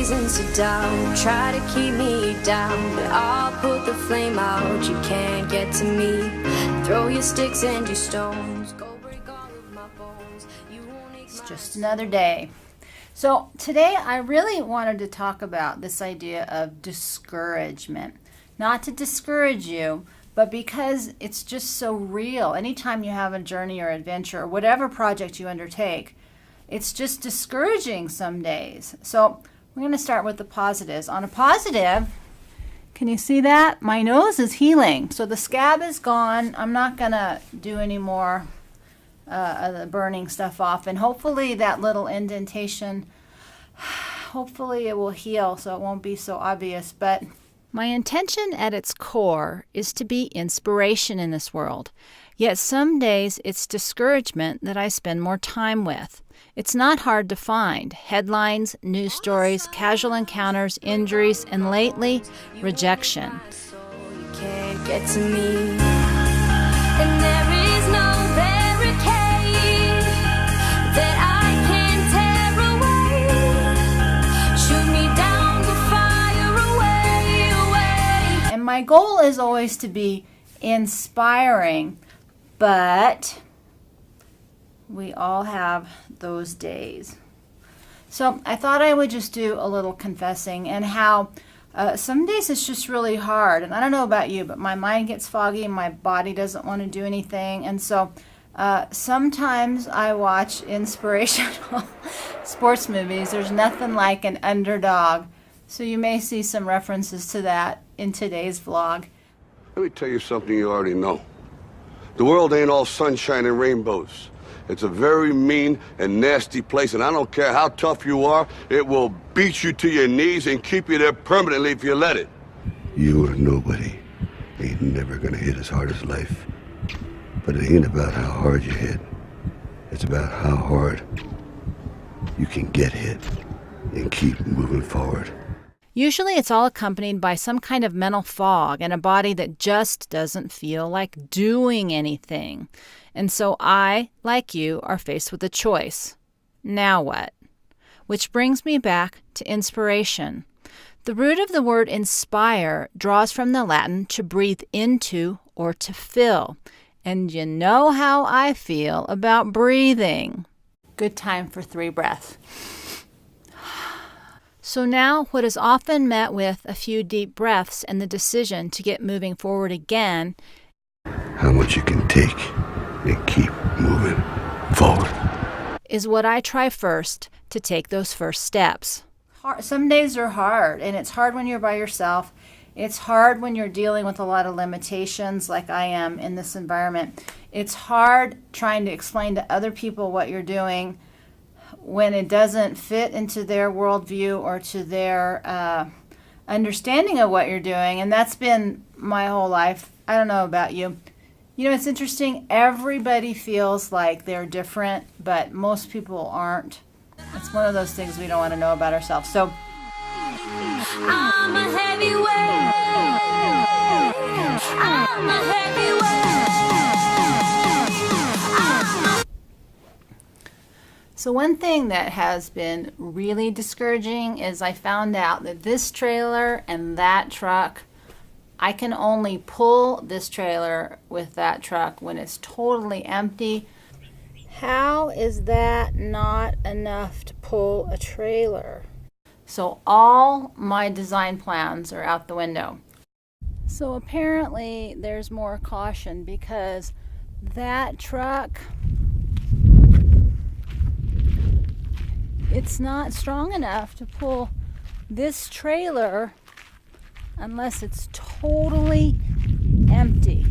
reasons to doubt, try to keep me down, but I'll put the flame out. You can't get to me. Throw your sticks and your stones, go break all of my bones. You won't ache. It's just another day. So today I really wanted to talk about this idea of discouragement. Not to discourage you, but because it's just so real. Anytime you have a journey or adventure or whatever project you undertake, it's just discouraging some days. So we're going to start with the positives. On a positive, can you see that? My nose is healing. So the scab is gone. I'm not going to do any more of the burning stuff off. And hopefully that little indentation, hopefully it will heal so it won't be so obvious. But my intention at its core is to be inspiration in this world. Yet some days it's discouragement that I spend more time with. It's not hard to find. Headlines, news stories, casual encounters, injuries, and lately, rejection. You can't get to me. And there is no barricade that I can tear away. Shoot me down to fire away. And my goal is always to be inspiring, but we all have those days. So I thought I would just do a little confessing and how some days it's just really hard. And I don't know about you, but my mind gets foggy and my body doesn't want to do anything. And so sometimes I watch inspirational sports movies. There's nothing like an underdog. So you may see some references to that in today's vlog. Let me tell you something you already know. The world ain't all sunshine and rainbows. It's a very mean and nasty place, and I don't care how tough you are, it will beat you to your knees and keep you there permanently if you let it. You or nobody ain't never gonna hit as hard as life. But it ain't about how hard you hit. It's about how hard you can get hit and keep moving forward. Usually it's all accompanied by some kind of mental fog and a body that just doesn't feel like doing anything. And so I, like you, are faced with a choice. Now what? Which brings me back to inspiration. The root of the word inspire draws from the Latin to breathe into or to fill. And you know how I feel about breathing. Good time for 3 breaths. So now what is often met with a few deep breaths and the decision to get moving forward again. How much you can take and keep moving forward Is what I try first to take those first steps. Some days are hard, and it's hard when you're by yourself. It's hard when you're dealing with a lot of limitations like I am in this environment. It's hard trying to explain to other people what you're doing when it doesn't fit into their worldview or to their understanding of what you're doing. And that's been my whole life. I don't know about you. You know, it's interesting. Everybody feels like they're different, but most people aren't. It's one of those things we don't want to know about ourselves. So I'm a heavyweight. I'm a heavyweight. So one thing that has been really discouraging is I found out that this trailer and that truck, I can only pull this trailer with that truck when it's totally empty. How is that not enough to pull a trailer? So all my design plans are out the window. So apparently there's more caution because that truck, it's not strong enough to pull this trailer unless it's totally empty.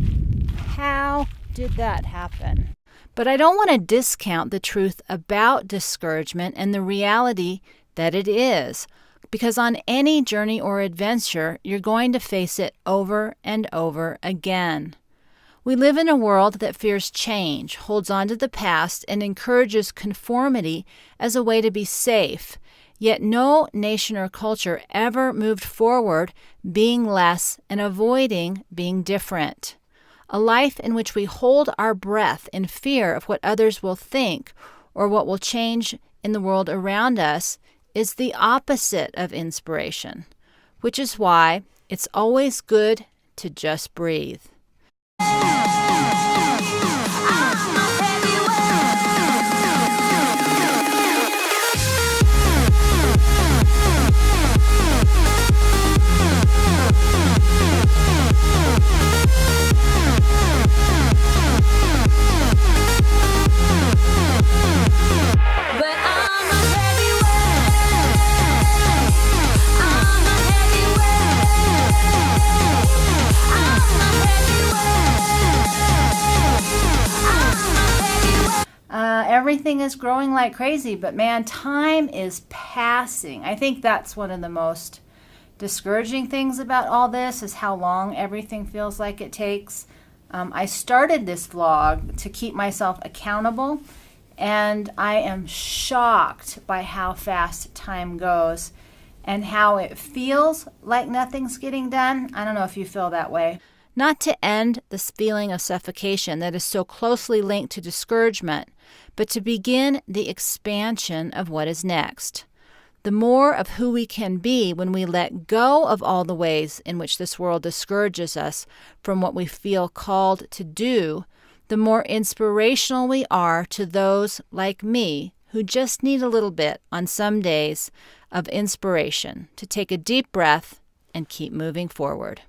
How did that happen? But I don't want to discount the truth about discouragement and the reality that it is, because on any journey or adventure, you're going to face it over and over again. We live in a world that fears change, holds on to the past, and encourages conformity as a way to be safe. Yet no nation or culture ever moved forward being less and avoiding being different. A life in which we hold our breath in fear of what others will think or what will change in the world around us is the opposite of inspiration, which is why it's always good to just breathe. Everything is growing like crazy, but man, time is passing. I think that's one of the most discouraging things about all this is how long everything feels like it takes. I started this vlog to keep myself accountable, and I am shocked by how fast time goes and how it feels like nothing's getting done. I don't know if you feel that way. Not to end this feeling of suffocation that is so closely linked to discouragement, but to begin the expansion of what is next. The more of who we can be when we let go of all the ways in which this world discourages us from what we feel called to do, the more inspirational we are to those like me who just need a little bit on some days of inspiration to take a deep breath and keep moving forward.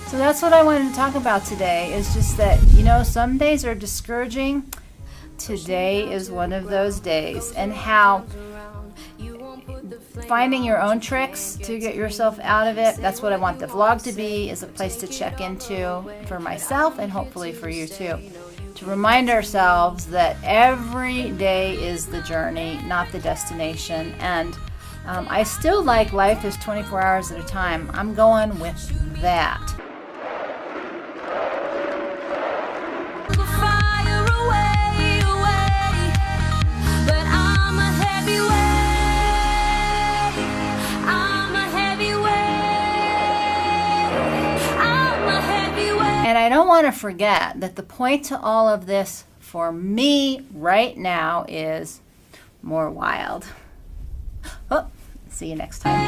So that's what I wanted to talk about today, is just that, some days are discouraging. Today is one of those days, and how finding your own tricks to get yourself out of it, that's what I want the vlog to be, is a place to check into for myself and hopefully for you too. To remind ourselves that every day is the journey, not the destination. And I still like life is 24 hours at a time. I'm going with that. And I don't want to forget that the point to all of this for me right now is more wild. Oh, see you next time.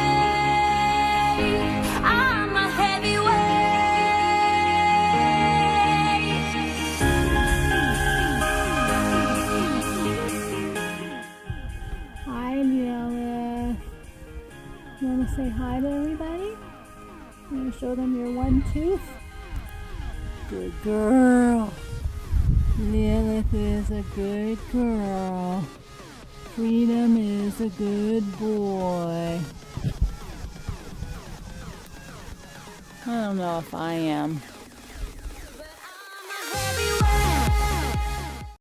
I'm a heavyweight. Hi, Liela. You want to say hi to everybody? You want to show them your one tooth? Good girl. Lilith is a good girl. Freedom is a good boy. I don't know if I am.